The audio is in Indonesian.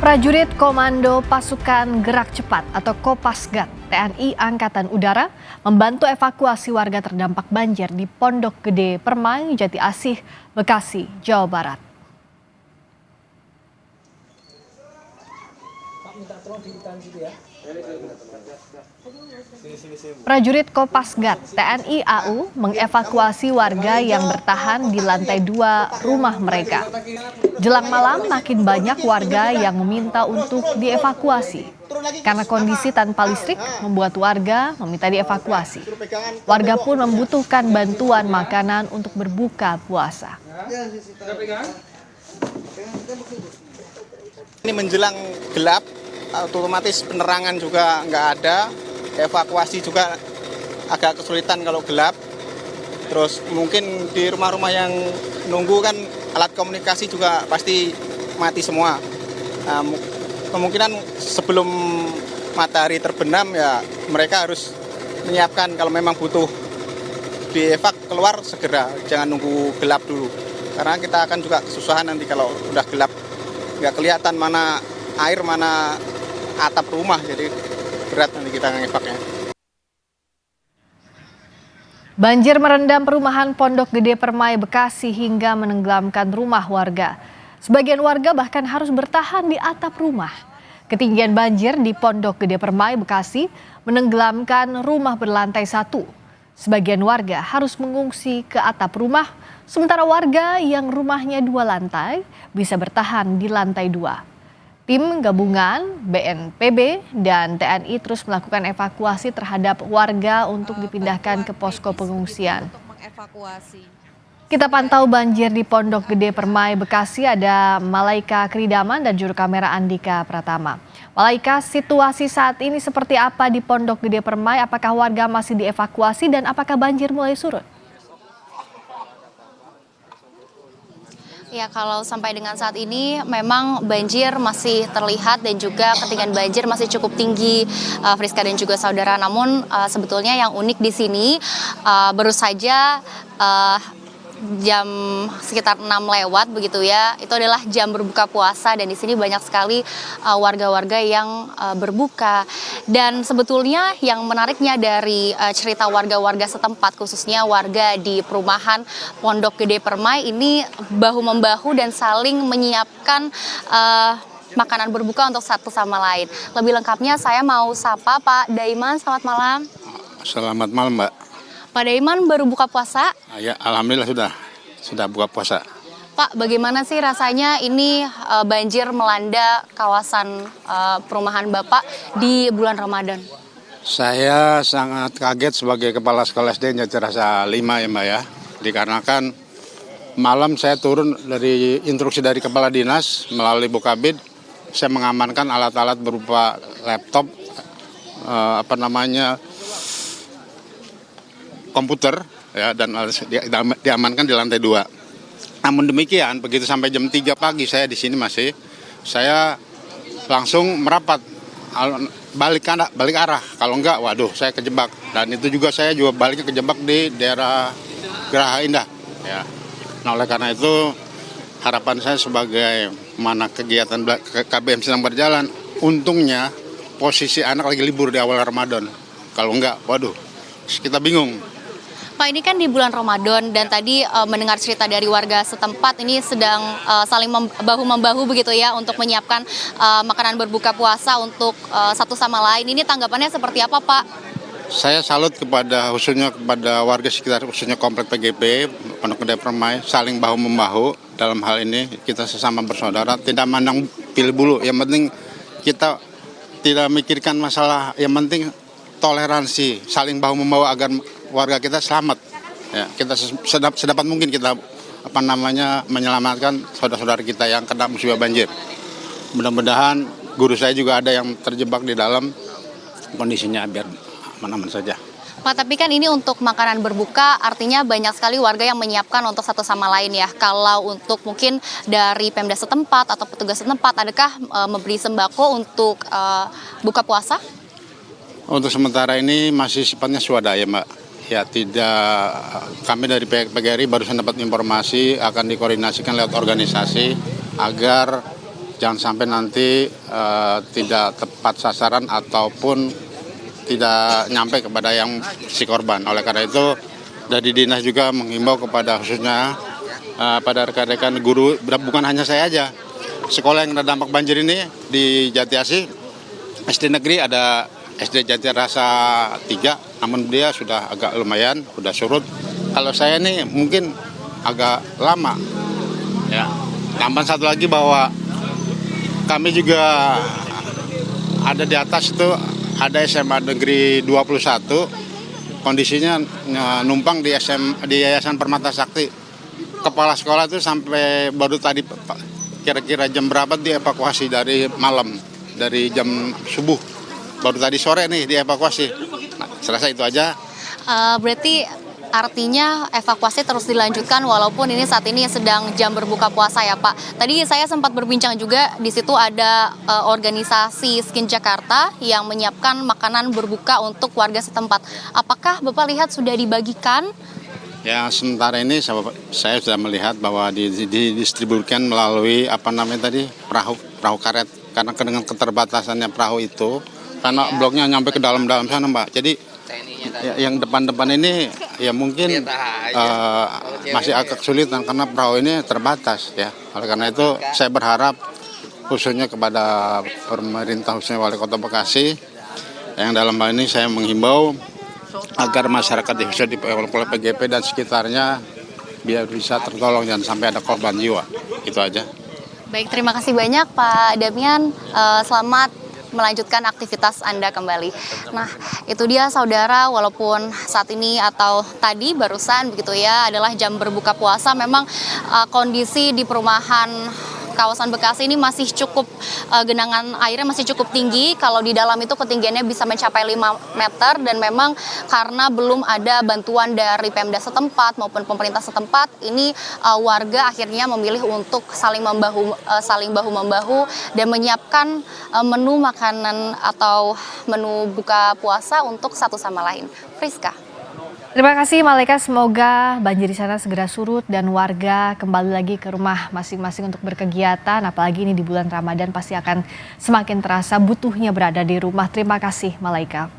Prajurit Komando Pasukan Gerak Cepat atau Kopasgat TNI Angkatan Udara membantu evakuasi warga terdampak banjir di Pondok Gede Permai, Jati Asih, Bekasi, Jawa Barat. Prajurit Kopasgat TNI AU mengevakuasi warga yang bertahan di lantai 2 rumah mereka. Jelang malam makin banyak warga yang meminta untuk dievakuasi. Karena kondisi tanpa listrik membuat warga meminta dievakuasi. Warga pun membutuhkan bantuan makanan untuk berbuka puasa. Ini menjelang gelap, otomatis penerangan juga nggak ada. Evakuasi juga agak kesulitan kalau gelap. Terus mungkin di rumah-rumah yang nunggu kan alat komunikasi juga pasti mati semua. Kemungkinan sebelum matahari terbenam ya mereka harus menyiapkan kalau memang butuh dievak keluar segera, jangan nunggu gelap dulu. Karena kita akan juga kesusahan nanti kalau udah gelap, nggak kelihatan mana air, mana atap rumah, jadi berat nanti kita ngevaknya. Banjir merendam perumahan Pondok Gede Permai, Bekasi hingga menenggelamkan rumah warga. Sebagian warga bahkan harus bertahan di atap rumah. Ketinggian banjir di Pondok Gede Permai, Bekasi menenggelamkan rumah berlantai 1. Sebagian warga harus mengungsi ke atap rumah, sementara warga yang rumahnya 2 lantai bisa bertahan di lantai 2. Tim gabungan BNPB dan TNI terus melakukan evakuasi terhadap warga untuk dipindahkan ke posko pengungsian. Kita pantau banjir di Pondok Gede Permai, Bekasi. Ada Malaika Kridaman dan juru kamera Andika Pratama. Malaika, situasi saat ini seperti apa di Pondok Gede Permai? Apakah warga masih dievakuasi dan apakah banjir mulai surut? Ya, kalau sampai dengan saat ini memang banjir masih terlihat dan juga ketinggian banjir masih cukup tinggi, Friska dan juga saudara. Namun sebetulnya yang unik di sini baru saja jam sekitar 6 lewat begitu ya, itu adalah jam berbuka puasa dan di sini banyak sekali warga-warga yang berbuka. Dan sebetulnya yang menariknya dari cerita warga-warga setempat, khususnya warga di perumahan Pondok Gede Permai ini bahu-membahu dan saling menyiapkan makanan berbuka untuk satu sama lain. Lebih lengkapnya saya mau sapa Pak Daiman, selamat malam. Selamat malam, Mbak. Pak Daiman baru buka puasa? Ya, alhamdulillah sudah buka puasa. Pak, bagaimana sih rasanya ini banjir melanda kawasan perumahan Bapak di bulan Ramadan? Saya sangat kaget sebagai kepala sekolah SD Jatirasa 5 ya, Mbak ya. Dikarenakan malam saya turun dari instruksi dari kepala dinas melalui Bukabid, saya mengamankan alat-alat berupa laptop, komputer ya, dan diamankan di lantai 2. Namun demikian, begitu sampai jam 3 pagi saya di sini saya langsung merapat balik arah. Kalau enggak, waduh, saya kejebak. Dan itu juga saya baliknya kejebak di daerah Geraha Indah ya. Nah, oleh karena itu harapan saya sebagai mana kegiatan KBM sedang berjalan, untungnya posisi anak lagi libur di awal Ramadan. Kalau enggak, waduh, kita bingung. Pak, ini kan di bulan Ramadan dan tadi mendengar cerita dari warga setempat ini sedang saling bahu-membahu begitu ya untuk menyiapkan makanan berbuka puasa untuk satu sama lain. Ini tanggapannya seperti apa, Pak? Saya salut khususnya kepada warga sekitar, khususnya komplek PGP Pondok Gede Permai, saling bahu-membahu dalam hal ini. Kita sesama bersaudara, tidak mandang pilih bulu. Yang penting kita tidak memikirkan masalah, yang penting toleransi, saling bahu-membahu agar warga kita selamat. Ya, kita sedapat mungkin kita menyelamatkan saudara-saudara kita yang kena musibah banjir. Mudah-mudahan guru saya juga ada yang terjebak di dalam, kondisinya biar aman-aman saja. Pak, tapi kan ini untuk makanan berbuka, artinya banyak sekali warga yang menyiapkan untuk satu sama lain ya. Kalau untuk mungkin dari Pemda setempat atau petugas setempat, adakah memberi sembako untuk buka puasa? Untuk sementara ini masih sifatnya swadaya, Mbak. Ya, kami dari PGRI barusan dapat informasi akan dikoordinasikan lewat organisasi agar jangan sampai nanti tidak tepat sasaran ataupun tidak nyampe kepada yang si korban. Oleh karena itu dari dinas juga menghimbau kepada khususnya pada rekan-rekan guru, bukan hanya saya aja. Sekolah yang terdampak banjir ini di Jati Asih, SD negeri ada SD Jati Rasa 3, namun dia sudah agak lumayan, sudah surut. Kalau saya nih mungkin agak lama. Ya. Tambahan satu lagi bahwa kami juga ada di atas itu ada SMA Negeri 21, kondisinya numpang di Yayasan Permata Sakti. Kepala sekolah itu sampai baru tadi kira-kira jam berapa dievakuasi dari malam, dari jam subuh. Baru tadi sore nih dievakuasi. Nah, serasa itu aja. Berarti artinya evakuasi terus dilanjutkan walaupun ini saat ini sedang jam berbuka puasa ya Pak. Tadi saya sempat berbincang juga, di situ ada organisasi Skin Jakarta yang menyiapkan makanan berbuka untuk warga setempat. Apakah Bapak lihat sudah dibagikan? Ya, sementara ini saya sudah melihat bahwa didistribusikan melalui perahu karet, karena dengan keterbatasannya perahu itu, karena bloknya nyampe ke dalam-dalam sana Mbak. Jadi yang depan-depan ini ya mungkin masih agak kesulitan karena perahu ini terbatas ya. Oleh karena itu saya berharap khususnya kepada pemerintah, khususnya Wali Kota Bekasi, yang dalam hal ini saya menghimbau agar masyarakat khususnya di PGP dan sekitarnya biar bisa tertolong, jangan sampai ada korban jiwa. Itu aja. Baik, terima kasih banyak Pak Damian. Selamat melanjutkan aktivitas Anda kembali. Nah, itu dia saudara, walaupun saat ini atau tadi barusan begitu ya adalah jam berbuka puasa, memang kondisi di perumahan kawasan Bekasi ini masih cukup, genangan airnya masih cukup tinggi. Kalau di dalam itu ketinggiannya bisa mencapai 5 meter dan memang karena belum ada bantuan dari Pemda setempat maupun pemerintah setempat, ini warga akhirnya memilih untuk saling bahu-membahu dan menyiapkan menu makanan atau menu buka puasa untuk satu sama lain. Friska. Terima kasih Malaika, semoga banjir di sana segera surut dan warga kembali lagi ke rumah masing-masing untuk berkegiatan. Apalagi ini di bulan Ramadan pasti akan semakin terasa butuhnya berada di rumah. Terima kasih Malaika.